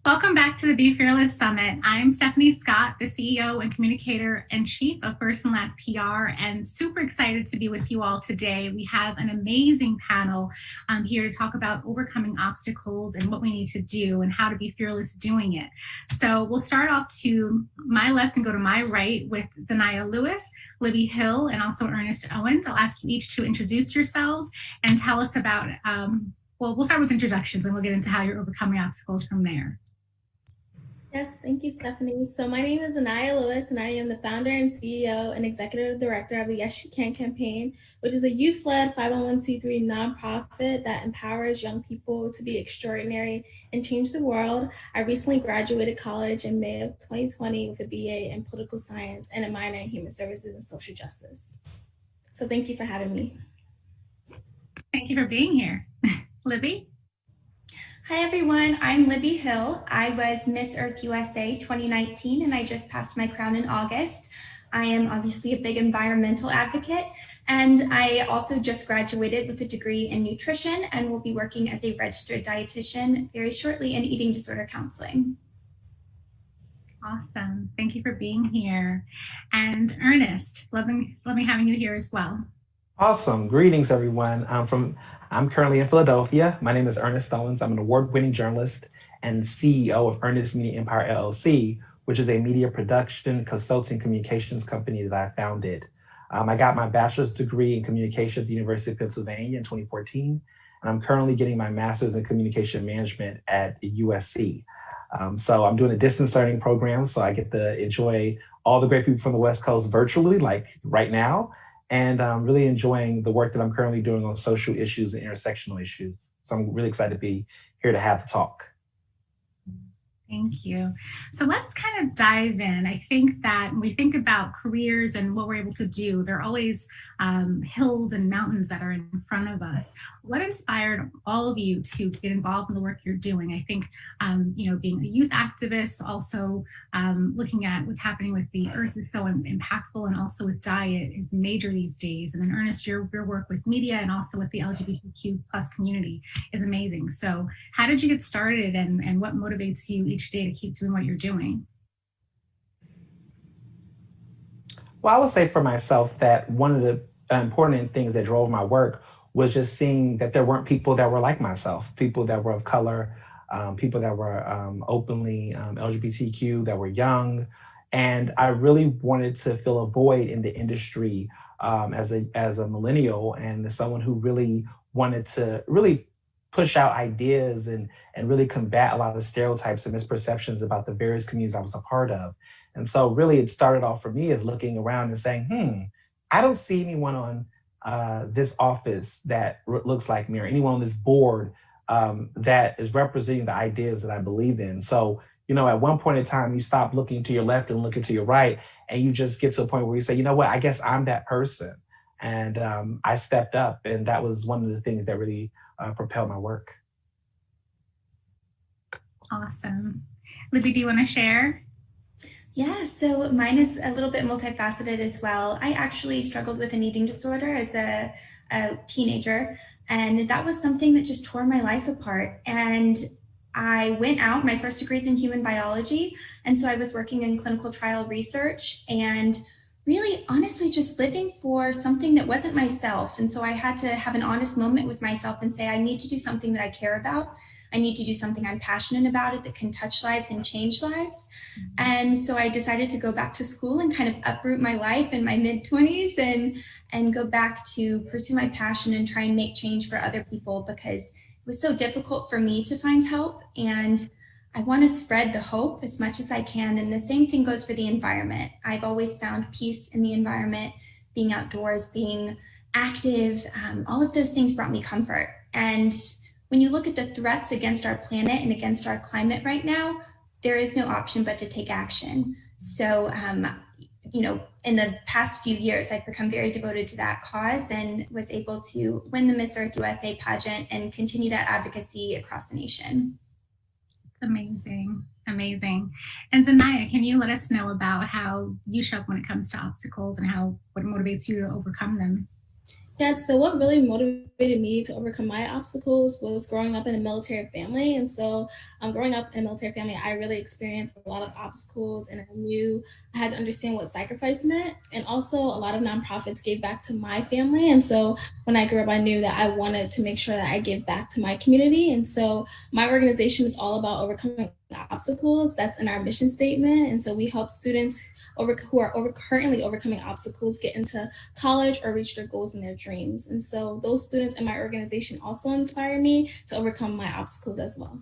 Welcome back to the Be Fearless Summit. I'm Stephanie Scott, the CEO and Communicator and Chief of First and Last PR, and super excited to be with you all today. We have an amazing panel here to talk about overcoming obstacles and what we need to do and how to be fearless doing it. So we'll start off to my left and go to my right with Zaniya Lewis, Libby Hill, and also Ernest Owens. I'll ask you each to introduce yourselves and tell us about, well, we'll start with introductions and we'll get into how you're overcoming obstacles from there. Yes, thank you, Stephanie. So my name is Zaniya Lewis, and I am the founder and CEO and executive director of the Yes She Can campaign, which is a youth-led 501c3 nonprofit that empowers young people to be extraordinary and change the world. I recently graduated college in May of 2020 with a BA in political science and a minor in human services and social justice. So thank you for having me. Thank you for being here. Libby? Hi everyone, I'm Libby Hill. I was Miss Earth USA 2019 and I just passed my crown in August. I am obviously a big environmental advocate, and I also just graduated with a degree in nutrition and will be working as a registered dietitian very shortly in eating disorder counseling. Awesome. Thank you for being here. And Ernest, loving having you here as well. Awesome. Greetings, everyone. I'm currently in Philadelphia. My name is Ernest Owens. I'm an award-winning journalist and CEO of Ernest Media Empire LLC, which is a media production, consulting, communications company that I founded. I got my bachelor's degree in communication at the University of Pennsylvania in 2014, and I'm currently getting my master's in communication management at USC. So I'm doing a distance learning program, so I get to enjoy all the great people from the West Coast virtually, like right now. And I'm really enjoying the work that I'm currently doing on social issues and intersectional issues. So I'm really excited to be here to have the talk. Thank you. So let's kind of dive in. I think that when we think about careers and what we're able to do, there are always hills and mountains that are in front of us. What inspired all of you to get involved in the work you're doing? I think, being a youth activist, also looking at what's happening with the earth is so impactful, and also with diet is major these days. And then Ernest, your work with media and also with the LGBTQ plus community is amazing. So how did you get started, and what motivates you each day to keep doing what you're doing? Well, I would say for myself that one of the important things that drove my work was just seeing that there weren't people that were like myself, people that were of color, people that were openly LGBTQ, that were young. And I really wanted to fill a void in the industry as a millennial and as someone who really wanted to really push out ideas and really combat a lot of the stereotypes and misperceptions about the various communities I was a part of. And so really it started off for me as looking around and saying, I don't see anyone on this office that looks like me, or anyone on this board that is representing the ideas that I believe in. So, at one point in time, you stop looking to your left and looking to your right, and you just get to a point where you say, you know what, I guess I'm that person. And I stepped up, and that was one of the things that really propelled my work. Awesome. Libby, do you want to share? Yeah, so mine is a little bit multifaceted as well. I actually struggled with an eating disorder as a teenager, and that was something that just tore my life apart. And I went out, my first degree is in human biology, and so I was working in clinical trial research and really honestly just living for something that wasn't myself. And so I had to have an honest moment with myself and say, I need to do something that I care about. I need to do something I'm passionate about it that can touch lives and change lives. And so I decided to go back to school and kind of uproot my life in my mid-20s and go back to pursue my passion and try and make change for other people, because it was so difficult for me to find help. And I want to spread the hope as much as I can. And the same thing goes for the environment. I've always found peace in the environment, being outdoors, being active. All of those things brought me comfort. And when you look at the threats against our planet and against our climate right now, there is no option but to take action. So, in the past few years, I've become very devoted to that cause and was able to win the Miss Earth USA pageant and continue that advocacy across the nation. Amazing. And Zaniya, can you let us know about how you show up when it comes to obstacles and what motivates you to overcome them? Yes, so what really motivated me to overcome my obstacles was growing up in a military family. And so, growing up in a military family, I really experienced a lot of obstacles, and I knew I had to understand what sacrifice meant. And also, a lot of nonprofits gave back to my family. And so, when I grew up, I knew that I wanted to make sure that I give back to my community. And so, my organization is all about overcoming obstacles. That's in our mission statement. And so, we help students currently overcoming obstacles get into college or reach their goals and their dreams. And so those students in my organization also inspire me to overcome my obstacles as well.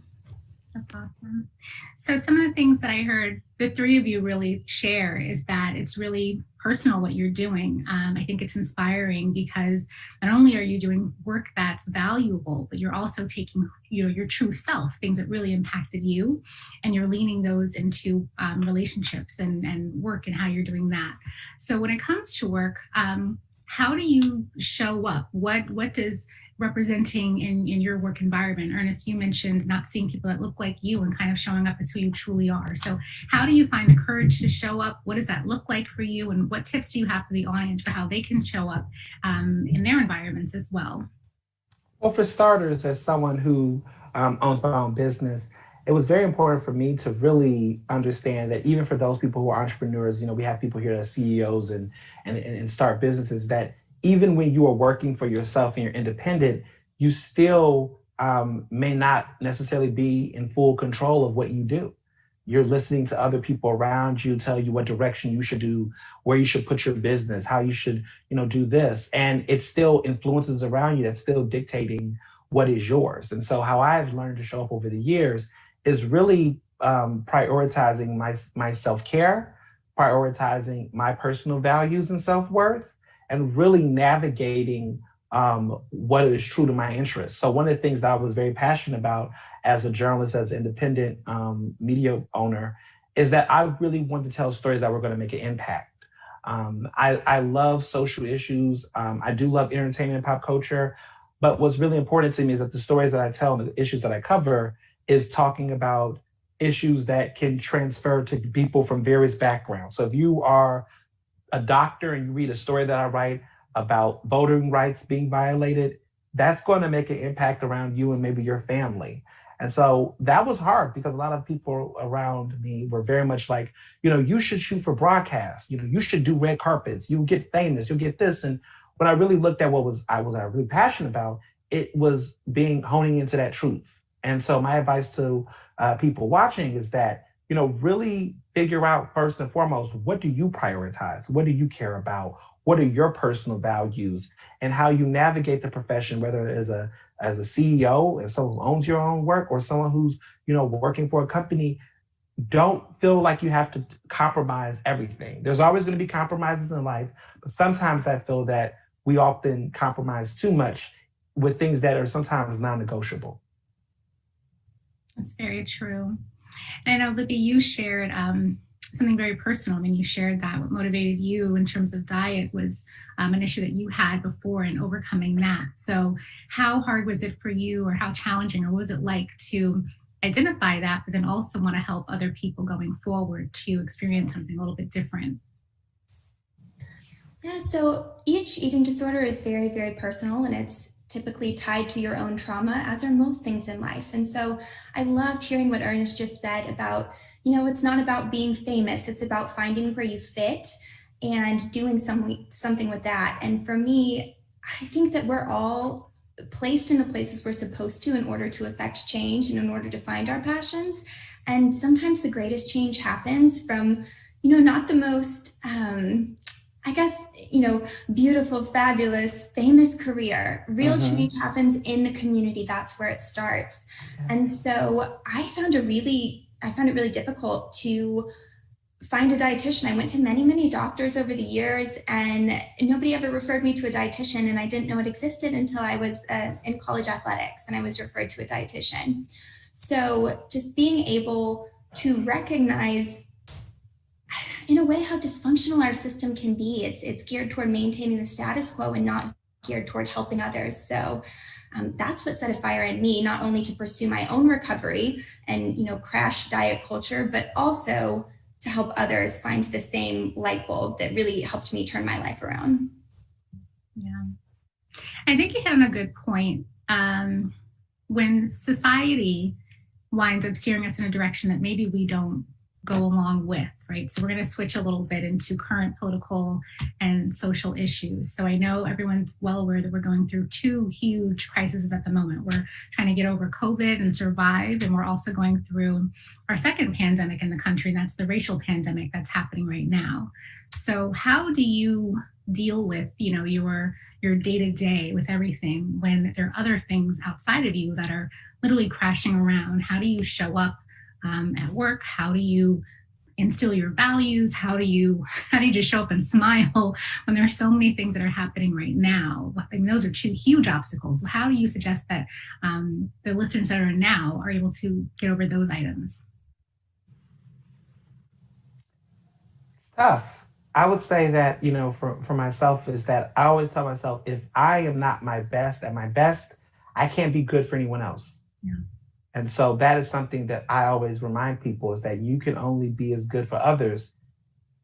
That's awesome. So some of the things that I heard the three of you really share is that it's really personal what you're doing. I think it's inspiring because not only are you doing work that's valuable, but you're also taking your true self, things that really impacted you, and you're leaning those into relationships and work and how you're doing that. So when it comes to work, how do you show up? What does representing in your work environment? Ernest, you mentioned not seeing people that look like you and kind of showing up as who you truly are. So how do you find the courage to show up? What does that look like for you? And what tips do you have for the audience for how they can show up in their environments as well? Well, for starters, as someone who owns my own business, it was very important for me to really understand that even for those people who are entrepreneurs, we have people here that are CEOs and start businesses, that even when you are working for yourself and you're independent, you still may not necessarily be in full control of what you do. You're listening to other people around you tell you what direction you should do, where you should put your business, how you should, do this. And it still influences around you that's still dictating what is yours. And so how I've learned to show up over the years is really prioritizing my self-care, prioritizing my personal values and self-worth, and really navigating what is true to my interests. So one of the things that I was very passionate about as a journalist, as an independent media owner, is that I really wanted to tell stories that were going to make an impact. I love social issues. I do love entertainment and pop culture. But what's really important to me is that the stories that I tell and the issues that I cover is talking about issues that can transfer to people from various backgrounds. So if you are a doctor and you read a story that I write about voting rights being violated, that's going to make an impact around you and maybe your family. And so that was hard because a lot of people around me were very much like, you should shoot for broadcast, you should do red carpets, you'll get famous, you'll get this. And when I really looked at what I was really passionate about, it was honing into that truth. And so my advice to people watching is that, really figure out first and foremost, what do you prioritize? What do you care about? What are your personal values, and how you navigate the profession, whether as a CEO, as someone who owns your own work, or someone who's, working for a company. Don't feel like you have to compromise everything. There's always going to be compromises in life, but sometimes I feel that we often compromise too much with things that are sometimes non-negotiable. That's very true. And I know, Libby, you shared something very personal. I mean, you shared that what motivated you in terms of diet was an issue that you had before and overcoming that. So how hard was it for you, or how challenging, or what was it like to identify that, but then also want to help other people going forward to experience something a little bit different? Yeah, so each eating disorder is very, very personal, and it's typically tied to your own trauma, as are most things in life. And so I loved hearing what Ernest just said about, it's not about being famous, it's about finding where you fit and doing something with that. And for me, I think that we're all placed in the places we're supposed to in order to affect change and in order to find our passions. And sometimes the greatest change happens from, not the most, beautiful, fabulous, famous career. Real change happens in the community. That's where it starts. And so I found it really difficult to find a dietitian. I went to many, many doctors over the years, and nobody ever referred me to a dietitian. And I didn't know it existed until I was in college athletics, and I was referred to a dietitian. So just being able to recognize, in a way, how dysfunctional our system can be. It's geared toward maintaining the status quo and not geared toward helping others. So that's what set a fire in me, not only to pursue my own recovery and crash diet culture, but also to help others find the same light bulb that really helped me turn my life around. Yeah. I think you hit on a good point. When society winds up steering us in a direction that maybe we don't go along with, right? So we're going to switch a little bit into current political and social issues. So I know everyone's well aware that we're going through two huge crises at the moment. We're trying to get over COVID and survive, and we're also going through our second pandemic in the country, and that's the racial pandemic that's happening right now. So how do you deal with, your day to day with everything when there are other things outside of you that are literally crashing around? How do you show up at work? How do you instill your values? How do you just show up and smile when there are so many things that are happening right now? I mean, those are two huge obstacles. So how do you suggest that the listeners that are now are able to get over those items? It's tough. I would say that, for myself is that I always tell myself if I am not my best at my best, I can't be good for anyone else. Yeah. And so that is something that I always remind people is that you can only be as good for others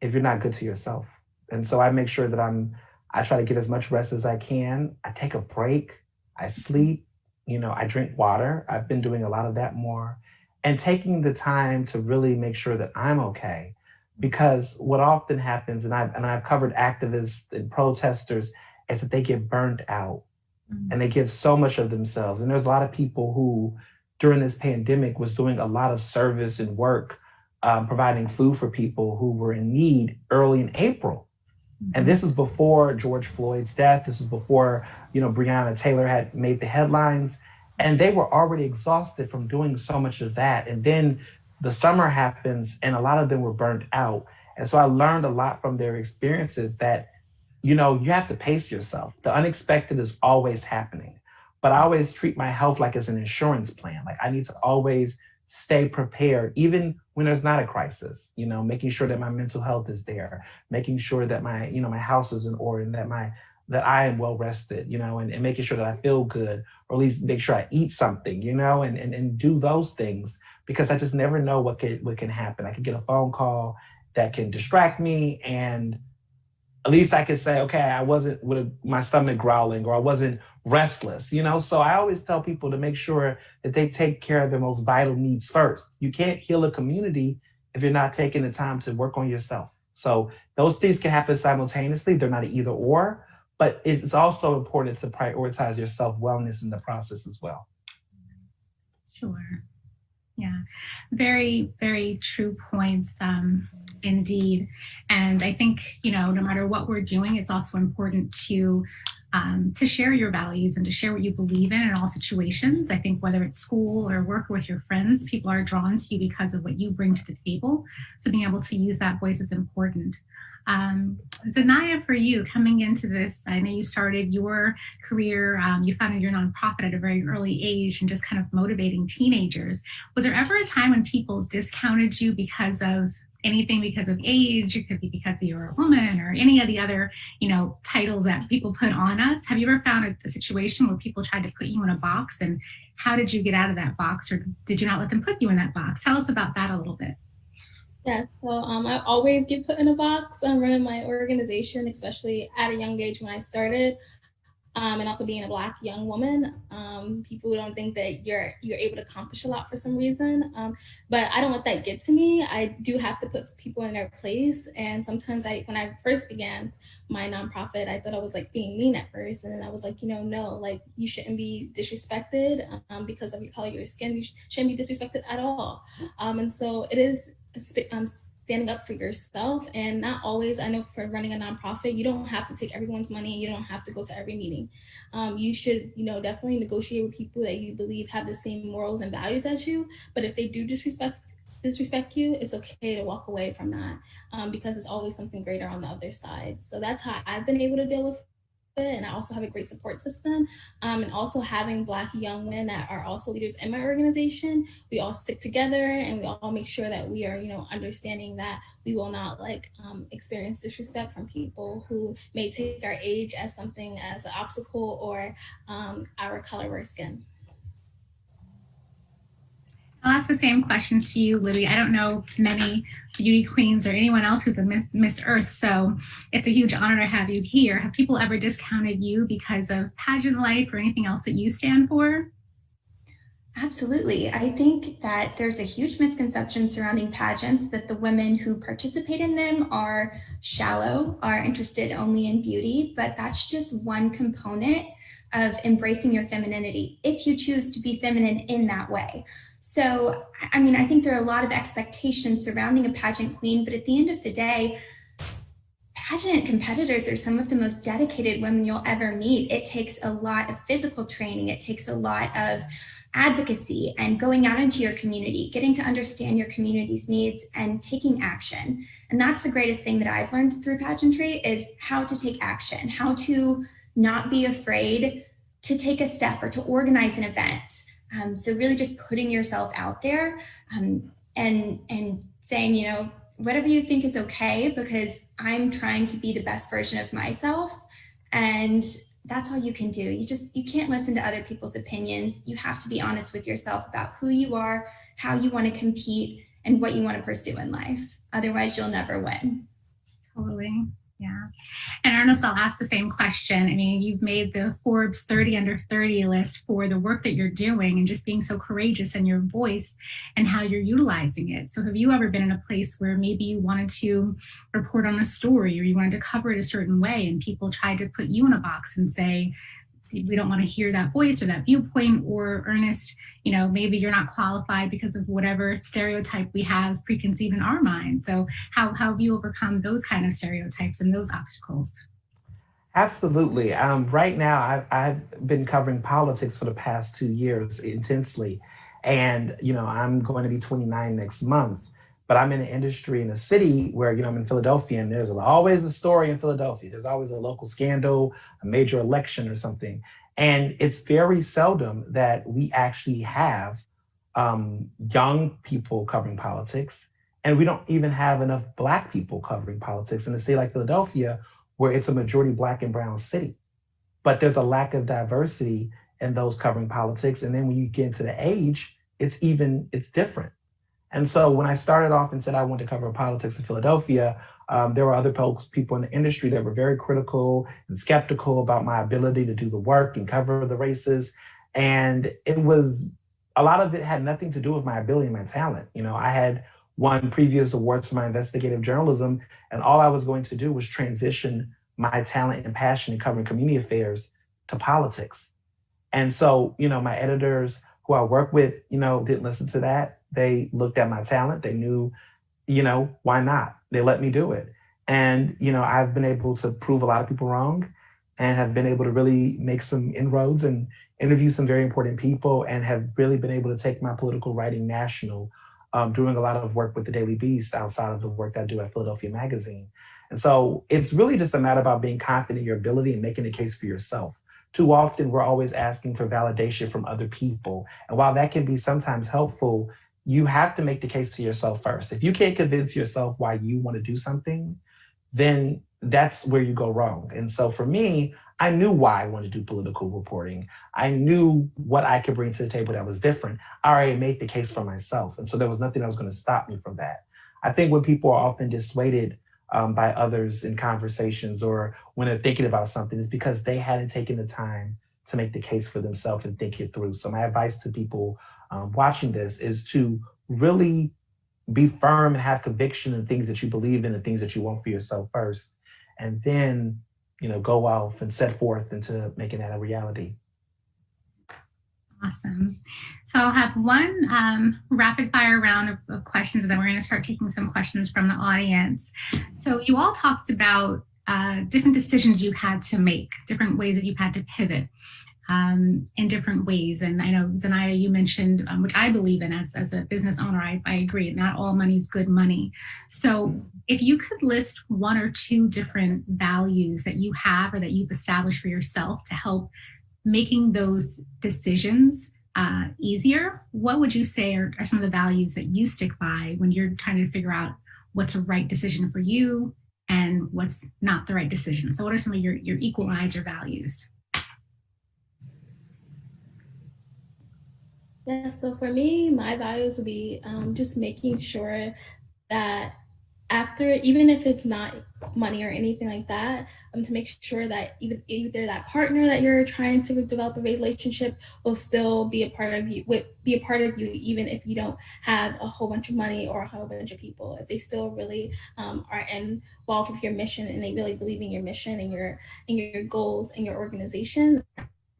if you're not good to yourself. And so I make sure that I try to get as much rest as I can. I take a break. I sleep. I drink water. I've been doing a lot of that more and taking the time to really make sure that I'm okay. Because what often happens, and I've covered activists and protesters, is that they get burnt out Mm. and they give so much of themselves. And there's a lot of people who, during this pandemic, was doing a lot of service and work, providing food for people who were in need early in April. And Mhm. this is before George Floyd's death. This is before, Breonna Taylor had made the headlines. And they were already exhausted from doing so much of that. And then the summer happens and a lot of them were burnt out. And so I learned a lot from their experiences that, you have to pace yourself. The unexpected is always happening. But I always treat my health like it's an insurance plan. Like I need to always stay prepared, even when there's not a crisis, making sure that my mental health is there, making sure that my house is in order and that I am well rested, and making sure that I feel good, or at least make sure I eat something, and do those things because I just never know what can happen. I could get a phone call that can distract me, and at least I could say, okay, I wasn't with my stomach growling or I wasn't restless. So I always tell people to make sure that they take care of their most vital needs first. You can't heal a community if you're not taking the time to work on yourself. So those things can happen simultaneously. They're not an either or, but it's also important to prioritize your self wellness in the process as well. Sure. Yeah, very, very true points, indeed. And I think, no matter what we're doing, it's also important to share your values and to share what you believe in all situations. I think whether it's school or work with your friends, people are drawn to you because of what you bring to the table. So being able to use that voice is important. Zaniya, for you coming into this, I know you started your career, you founded your nonprofit at a very early age and just kind of motivating teenagers. Was there ever a time when people discounted you because of anything, because of age? It could be because you're a woman or any of the other, titles that people put on us. Have you ever found a situation where people tried to put you in a box, and how did you get out of that box, or did you not let them put you in that box? Tell us about that a little bit. Yeah, so I always get put in a box. I'm running my organization, especially at a young age when I started. And also being a Black young woman, people don't think that you're able to accomplish a lot for some reason. But I don't let that get to me. I do have to put people in their place. And sometimes when I first began my nonprofit, I thought I was like being mean at first, and then I was like, no, like you shouldn't be disrespected because of your color of your skin. You shouldn't be disrespected at all. And so it is standing up for yourself, and not always. I know for running a nonprofit, you don't have to take everyone's money, you don't have to go to every meeting. You should definitely negotiate with people that you believe have the same morals and values as you, but if they do disrespect you, it's okay to walk away from that, because it's always something greater on the other side. So that's how I've been able to deal with it. And I also have a great support system. And also having Black young men that are also leaders in my organization, we all stick together and we all make sure that we are, understanding that we will not experience disrespect from people who may take our age as something as an obstacle, or our color of our skin. I'll ask the same question to you, Libby. I don't know many beauty queens or anyone else who's a Miss Earth, so it's a huge honor to have you here. Have people ever discounted you because of pageant life or anything else that you stand for? Absolutely. I think that there's a huge misconception surrounding pageants that the women who participate in them are shallow, are interested only in beauty, but that's just one component of embracing your femininity if you choose to be feminine in that way. So, I mean, I think there are a lot of expectations surrounding a pageant queen, but at the end of the day, pageant competitors are some of the most dedicated women you'll ever meet. It takes a lot of physical training, it takes a lot of advocacy and going out into your community, getting to understand your community's needs and taking action. And that's the greatest thing that I've learned through pageantry is how to take action, how to not be afraid to take a step or to organize an event. So really just putting yourself out there and saying, you know, whatever you think is okay, because I'm trying to be the best version of myself. And that's all you can do. You can't listen to other people's opinions. You have to be honest with yourself about who you are, how you want to compete, and what you want to pursue in life. Otherwise, you'll never win. Totally. Yeah. And Ernest, I'll ask the same question. I mean, you've made the Forbes 30 under 30 list for the work that you're doing and just being so courageous in your voice and how you're utilizing it. So have you ever been in a place where maybe you wanted to report on a story or you wanted to cover it a certain way and people tried to put you in a box and say, we don't want to hear that voice or that viewpoint, or Ernest, you know, maybe you're not qualified because of whatever stereotype we have preconceived in our mind. So how have you overcome those kind of stereotypes and those obstacles? Absolutely. Right now, I've been covering politics for the past 2 years intensely. And, you know, I'm going to be 29 next month, but I'm in an industry in a city where, you know, I'm in Philadelphia and there's always a story in Philadelphia. There's always a local scandal, a major election or something. And it's very seldom that we actually have young people covering politics. And we don't even have enough Black people covering politics in a city like Philadelphia, where it's a majority Black and brown city. But there's a lack of diversity in those covering politics. And then when you get into the age, it's different. And so when I started off and said I wanted to cover politics in Philadelphia, there were other folks, people in the industry that were very critical and skeptical about my ability to do the work and cover the races. And a lot of it had nothing to do with my ability and my talent. You know, I had won previous awards for my investigative journalism, and all I was going to do was transition my talent and passion in covering community affairs to politics. And so, you know, my editors who I work with, you know, didn't listen to that. They looked at my talent. They knew, you know, why not? They let me do it. And, you know, I've been able to prove a lot of people wrong and have been able to really make some inroads and interview some very important people and have really been able to take my political writing national, doing a lot of work with the Daily Beast outside of the work that I do at Philadelphia Magazine. And so it's really just a matter about being confident in your ability and making a case for yourself. Too often, we're always asking for validation from other people. And while that can be sometimes helpful, you have to make the case to yourself first. If you can't convince yourself why you want to do something, then that's where you go wrong. And so for me, I knew why I wanted to do political reporting. I knew what I could bring to the table that was different. I already made the case for myself. And so there was nothing that was going to stop me from that. I think when people are often dissuaded by others in conversations or when they're thinking about something, it's because they hadn't taken the time to make the case for themselves and think it through. So my advice to people watching this is to really be firm and have conviction in things that you believe in and things that you want for yourself first. And then, you know, go off and set forth into making that a reality. Awesome. So I'll have one rapid fire round of questions, and then we're going to start taking some questions from the audience. So you all talked about different decisions you had to make, different ways that you've had to pivot in different ways. And I know, Zaniya, you mentioned, which I believe in as a business owner, I agree, not all money is good money. So if you could list one or two different values that you have or that you've established for yourself to help making those decisions easier, what would you say are some of the values that you stick by when you're trying to figure out what's a right decision for you and what's not the right decision? So what are some of your equalizer values? Yeah, so for me, my values would be just making sure that after, even if it's not money or anything like that, to make sure that either that partner that you're trying to develop a relationship will still be a part of you, be a part of you, even if you don't have a whole bunch of money or a whole bunch of people. If they still really are involved with your mission and they really believe in your mission and your goals and your organization,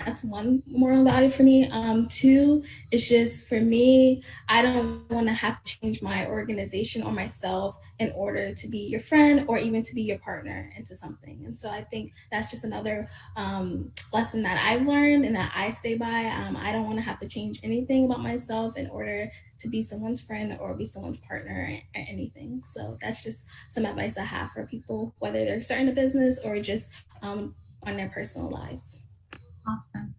that's one moral value for me. Two is just for me, I don't want to have to change my organization or myself in order to be your friend or even to be your partner into something. And so I think that's just another lesson that I've learned and that I stay by. I don't want to have to change anything about myself in order to be someone's friend or be someone's partner or anything. So that's just some advice I have for people, whether they're starting a business or just on their personal lives. Awesome.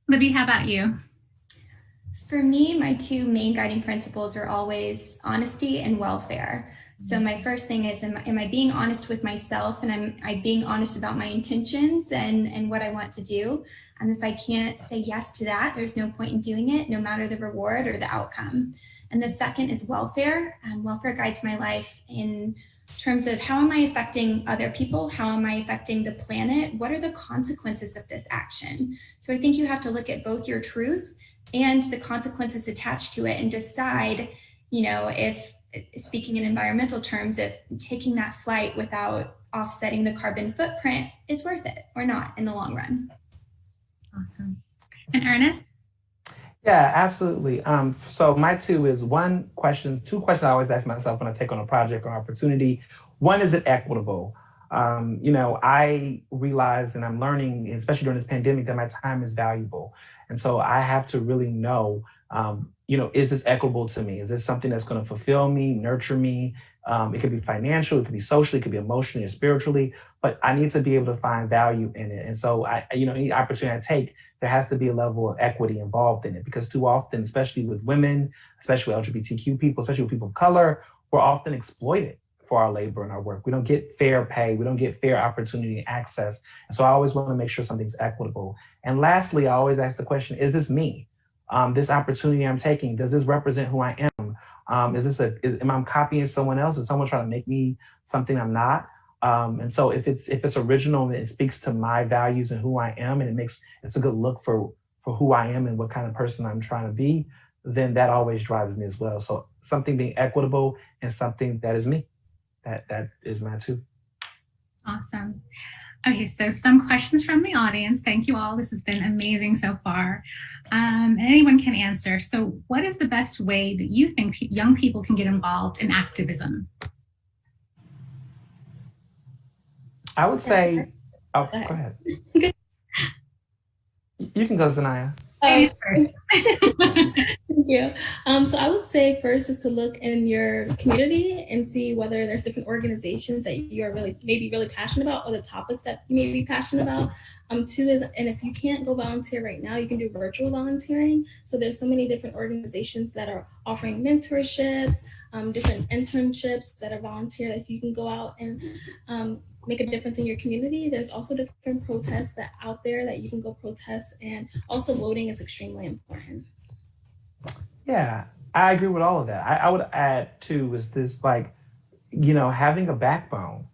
Libby, how about you? For me, my two main guiding principles are always honesty and welfare. So my first thing is, am I being honest with myself, and am I being honest about my intentions and what I want to do? If I can't say yes to that, there's no point in doing it, no matter the reward or the outcome. And the second is welfare. Welfare guides my life in terms of how am I affecting other people? How am I affecting the planet? What are the consequences of this action? So I think you have to look at both your truth and the consequences attached to it and decide, if, speaking in environmental terms, if taking that flight without offsetting the carbon footprint is worth it or not in the long run. Awesome. And Ernest? Yeah, absolutely. So my two is two questions I always ask myself when I take on a project or opportunity. One, is it equitable? I realize and I'm learning, especially during this pandemic, that my time is valuable. And so I have to really know, is this equitable to me? Is this something that's going to fulfill me, nurture me? It could be financial, it could be socially, it could be emotionally or spiritually, but I need to be able to find value in it. And so any opportunity I take, there has to be a level of equity involved in it, because too often, especially with women, especially with LGBTQ people, especially with people of color, we're often exploited for our labor and our work. We don't get fair pay. We don't get fair opportunity and access. And so I always want to make sure something's equitable. And lastly, I always ask the question, is this me? This opportunity I'm taking, does this represent who I am? Am I copying someone else? Is someone trying to make me something I'm not? And so if it's original and it speaks to my values and who I am, and it's a good look for who I am and what kind of person I'm trying to be, then that always drives me as well. So something being equitable and something that is me. That is my two. Awesome. Okay, so some questions from the audience. Thank you all. This has been amazing so far. And anyone can answer. So what is the best way that you think young people can get involved in activism? I would say, go ahead. You can go, Zaniya. First. Thank you. So I would say first is to look in your community and see whether there's different organizations that you are really passionate about, or the topics that you may be passionate about. Two is, and if you can't go volunteer right now, you can do virtual volunteering. So there's so many different organizations that are offering mentorships, different internships that are volunteer that you can go out and make a difference in your community. There's also different protests that out there that you can go protest, and also voting is extremely important. Yeah, I agree with all of that. I would add too, is this having a backbone.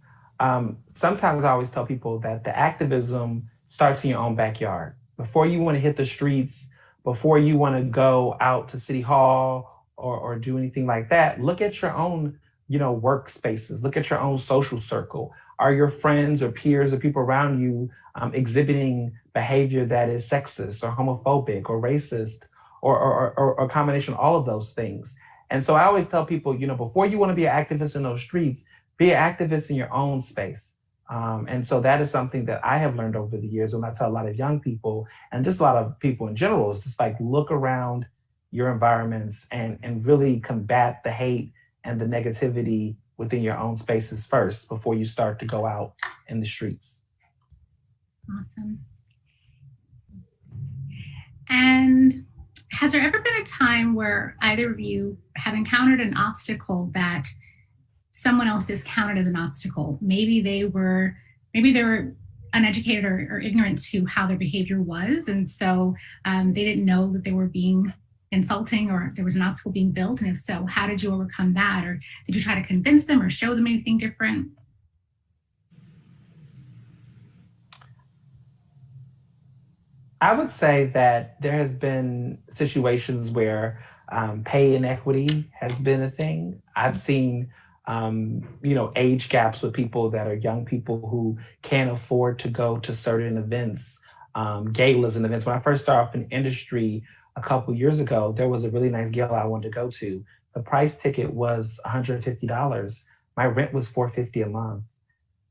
Sometimes I always tell people that the activism starts in your own backyard. Before you want to hit the streets, before you want to go out to City Hall or do anything like that, look at your own, workspaces. Look at your own social circle. Are your friends or peers or people around you exhibiting behavior that is sexist or homophobic or racist or a combination of all of those things? And so I always tell people, before you want to be an activist in those streets, be an activist in your own space. And so that is something that I have learned over the years when I tell a lot of young people, and just a lot of people in general, is just look around your environments and really combat the hate and the negativity within your own spaces first before you start to go out in the streets. Awesome. And has there ever been a time where either of you have encountered an obstacle that someone else discounted as an obstacle? Maybe they were uneducated or ignorant to how their behavior was. And so they didn't know that they were being insulting or if there was an obstacle being built. And if so, how did you overcome that? Or did you try to convince them or show them anything different? I would say that there has been situations where pay inequity has been a thing. I've seen, age gaps with people that are young people who can't afford to go to certain events, galas and events. When I first started off in industry a couple years ago, there was a really nice gala I wanted to go to. The price ticket was $150. My rent was $450 a month,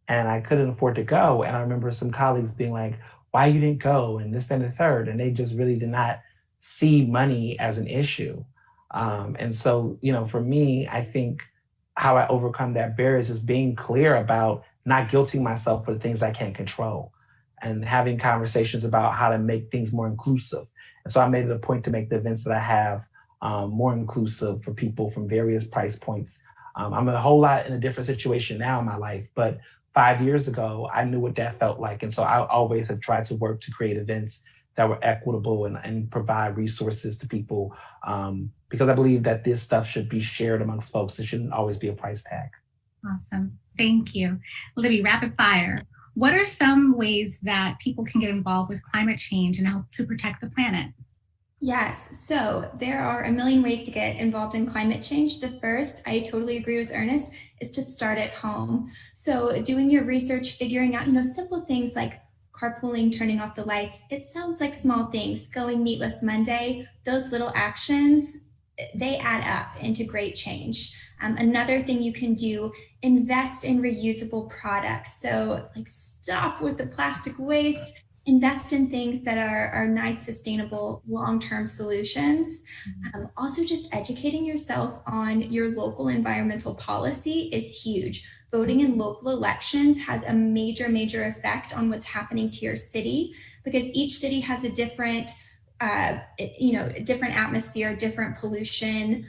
and I couldn't afford to go. And I remember some colleagues being like, why you didn't go and this and the third. And they just really did not see money as an issue. And so, for me, I think how I overcome that barrier is just being clear about not guilting myself for the things I can't control and having conversations about how to make things more inclusive. And so I made it a point to make the events that I have more inclusive for people from various price points. I'm in a whole lot in a different situation now in my life, but 5 years ago, I knew what that felt like. And so I always have tried to work to create events that were equitable and provide resources to people because I believe that this stuff should be shared amongst folks. It shouldn't always be a price tag. Awesome. Thank you. Libby, rapid fire. What are some ways that people can get involved with climate change and help to protect the planet? Yes, so there are a million ways to get involved in climate change. The first, I totally agree with Ernest, is to start at home. So doing your research, figuring out, simple things like carpooling, turning off the lights. It sounds like small things, going meatless Monday, those little actions, they add up into great change. Another thing you can do, invest in reusable products. So like stop with the plastic waste, invest in things that are nice, sustainable, long-term solutions. Also, just educating yourself on your local environmental policy is huge. Voting in local elections has a major, major effect on what's happening to your city because each city has a different, different atmosphere, different pollution,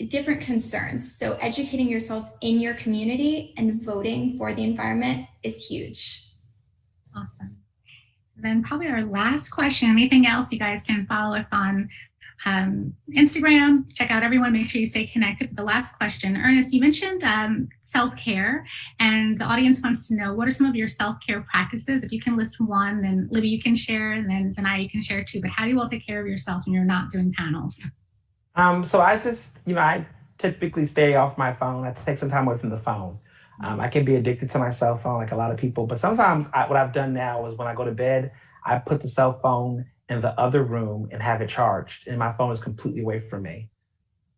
different concerns. So educating yourself in your community and voting for the environment is huge. Awesome. Then probably our last question, anything else, you guys can follow us on Instagram, check out everyone, make sure you stay connected. The last question, Ernest, you mentioned self-care, and the audience wants to know what are some of your self-care practices? If you can list one, then Libby, you can share, and then Zaniya, you can share too, but how do you all take care of yourselves when you're not doing panels? So I just, I typically stay off my phone. I take some time away from the phone. I can be addicted to my cell phone like a lot of people, but sometimes what I've done now is when I go to bed, I put the cell phone in the other room and have it charged, and my phone is completely away from me.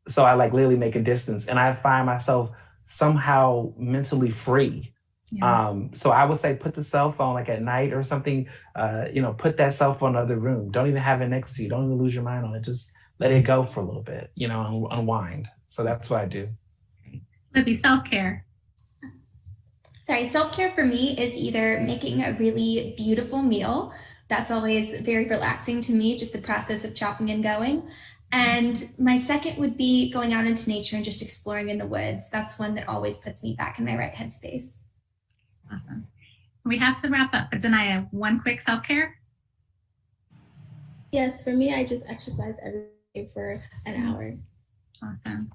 So I like literally make a distance, and I find myself somehow mentally free. Yeah. So I would say put the cell phone like at night or something, put that cell phone in the other room. Don't even have it next to you. Don't even lose your mind on it. Just let it go for a little bit, and unwind. So that's what I do. Libby, self-care. Sorry, self-care for me is either making a really beautiful meal. That's always very relaxing to me, just the process of chopping and going. And my second would be going out into nature and just exploring in the woods. That's one that always puts me back in my right headspace. Awesome. We have to wrap up, but Zaniya, one quick self-care? Yes, for me, I just exercise every day for an hour. Awesome.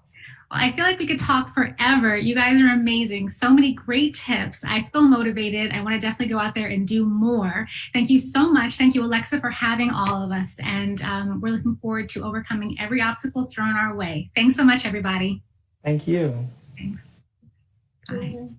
Well, I feel like we could talk forever. You guys are amazing. So many great tips. I feel motivated. I want to definitely go out there and do more. Thank you so much. Thank you, Alexa, for having all of us. And we're looking forward to overcoming every obstacle thrown our way. Thanks so much, everybody. Thank you. Thanks. Bye.